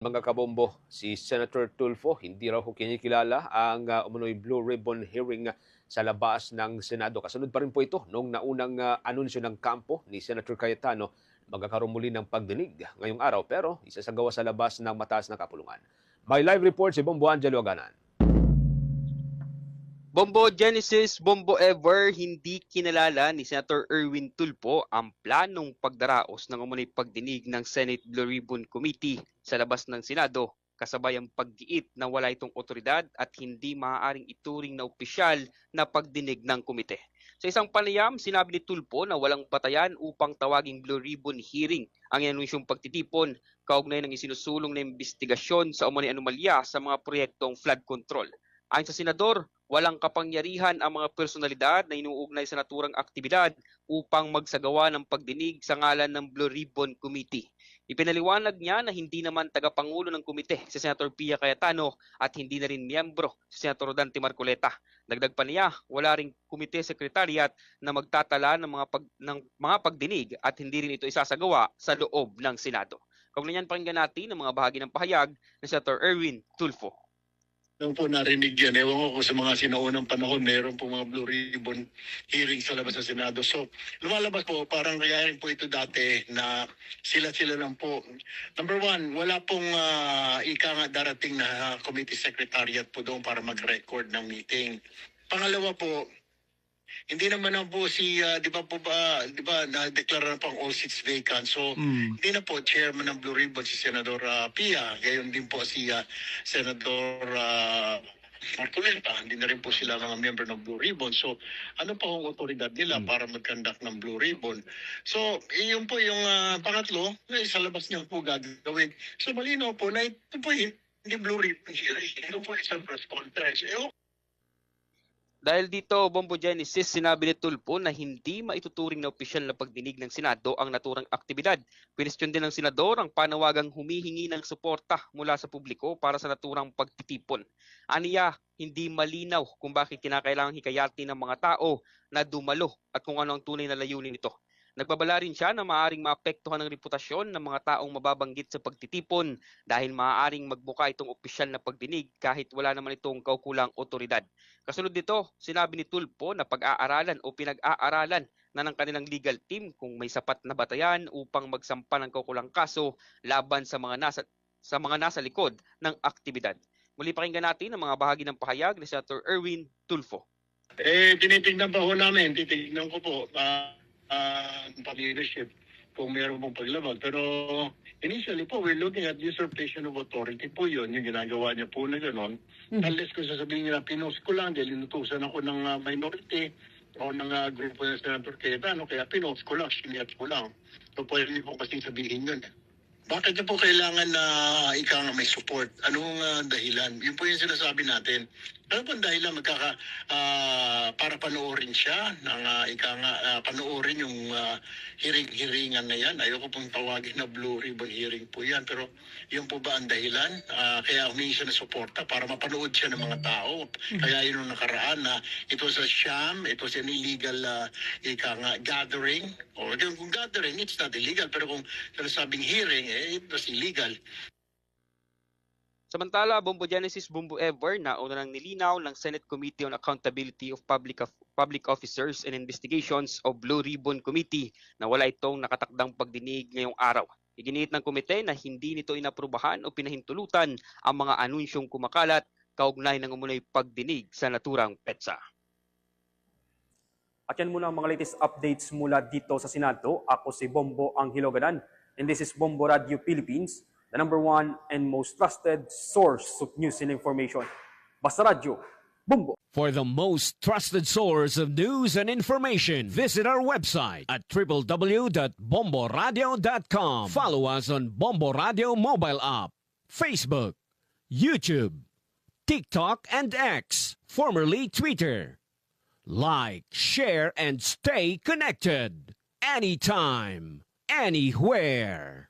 Mga kabombo, si Senator Tulfo hindi raw ho kinikilala ang umunoy Blue Ribbon hearing sa labas ng Senado. Kasunod pa rin po ito noong naunang anunsyo ng kampo ni Senator Cayetano magkakaroon muli ng pagdinig ngayong araw pero isasagawa sa labas ng mataas na kapulungan. By live report si Bombo Angelo Aganan. Bombo Genesis, Bombo Ever, hindi kinalala ni Senator Erwin Tulfo ang planong pagdaraos ng umunoy pagdinig ng Senate Blue Ribbon Committee sa labas ng Senado, kasabay ang paggiit na wala itong otoridad at hindi maaaring ituring na opisyal na pagdinig ng komite. Sa isang panayam, sinabi ni Tulfo na walang batayan upang tawaging Blue Ribbon hearing ang inanunsyong pagtitipon kaugnay ng isinusulong na investigasyon sa umunoy anomalya sa mga proyektong flood control. Ayon sa senador, walang kapangyarihan ang mga personalidad na inuugnay sa naturang aktibidad upang magsagawa ng pagdinig sa ngalan ng Blue Ribbon Committee. Ipinaliwanag niya na hindi naman tagapangulo ng komite si Senator Pia Cayetano at hindi na rin miyembro si Senator Dante Marcoleta. Dagdag pa niya, wala ring komite secretariat na magtatala ng mga pagdinig at hindi rin ito isasagawa sa loob ng Senado. Kaugnay niyan, pakinggan natin ang mga bahagi ng pahayag ni Senator Erwin Tulfo. Nung po narinig yan, ewan ko kung sa mga sinaunang panahon, meron po mga Blue Ribbon hearing sa labas sa Senado. So, lumalabas po, parang nangyayari po ito dati na sila-sila lang po. Number one, wala pong ika nga darating na committee secretariat po doon para mag-record ng meeting. Pangalawa po, hindi naman na po di ba na-deklara na pang all seats vacant. So, hindi na po chairman ng Blue Ribbon si Senador Pia. Gayon din po si Senador Marcoleta. Hindi na rin po sila mga member ng Blue Ribbon. So, ano pa ang otoridad nila para mag-conduct ng Blue Ribbon? So, yun po yung pangatlo, sa labas niya po gagawin. So, malinaw po na ito po hindi Blue Ribbon hearing. Ito po isang press conference. Dahil dito, Bombo Genesis, sinabi ni Tulfo na hindi maituturing na opisyal na pagdinig ng Senado ang naturang aktibidad. Kwestiyon din ng Senador ang panawagang humihingi ng suporta mula sa publiko para sa naturang pagtitipon. Aniya, hindi malinaw kung bakit kinakailangang hikayatin ng mga tao na dumalo at kung ano ang tunay na layunin nito. Nagbabala rin siya na maaaring maapektuhan ng reputasyon ng mga taong mababanggit sa pagtitipon dahil maaaring magbuka itong opisyal na pagdinig kahit wala naman itong kaukulang otoridad. Kasunod nito, sinabi ni Tulfo na pag-aaralan o pinag-aaralan na ng kanilang legal team kung may sapat na batayan upang magsampa ng kaukulang kaso laban sa mga nasa likod ng aktibidad. Muli pakinggan natin ang mga bahagi ng pahayag ni Senator Erwin Tulfo. Tinitignan pa ho namin, titignan ko po leadership kung meron pong paglabag. Pero initially po, we're looking at usurpation of authority po yun, yung ginagawa niya po na gano'n. Unless kung sasabihin niya, pinost ko lang dahil inutusan ako ng minority o ng grupo ng Senator Cayetano, kaya pinost ko lang, siniyat ko lang. So pwede po kasi sabihin yun. Bakit niya po kailangan na ika nga may support? Anong dahilan? Yun po yung sinasabi natin. Ano po ang dahilan para panoorin siya ng panoorin yung hearingan na yan? Ayoko pong tawagin na Blue Ribbon hearing po yan. Pero yun po ba ang dahilan? Kaya humingi siya ng suporta para mapanood siya ng mga tao. Kaya yun yung nakaraan na ito sa sham, ito sa illegal gathering. O kung gathering, it's not illegal. Pero kung sinasabing hearing, it was illegal. Samantala, Bombo Genesis, Bombo Ever, nauna nang nilinaw ng Senate Committee on Accountability of Public Officers and Investigations o Blue Ribbon Committee na wala itong nakatakdang pagdinig ngayong araw. Iginiit ng komite na hindi nito inaprubahan o pinahintulutan ang mga anunsyong kumakalat kaugnay ng umunoy pagdinig sa naturang petsa. At yan muna ang mga latest updates mula dito sa Senado. Ako si Bombo Angelo Aganan and this is Bombo Radio Philippines, the #1 and most trusted source of news and information. Basta Radio, Bombo. For the most trusted source of news and information, visit our website at www.bomboradio.com. Follow us on Bombo Radio mobile app, Facebook, YouTube, TikTok, and X, formerly Twitter. Like, share, and stay connected. Anytime, anywhere.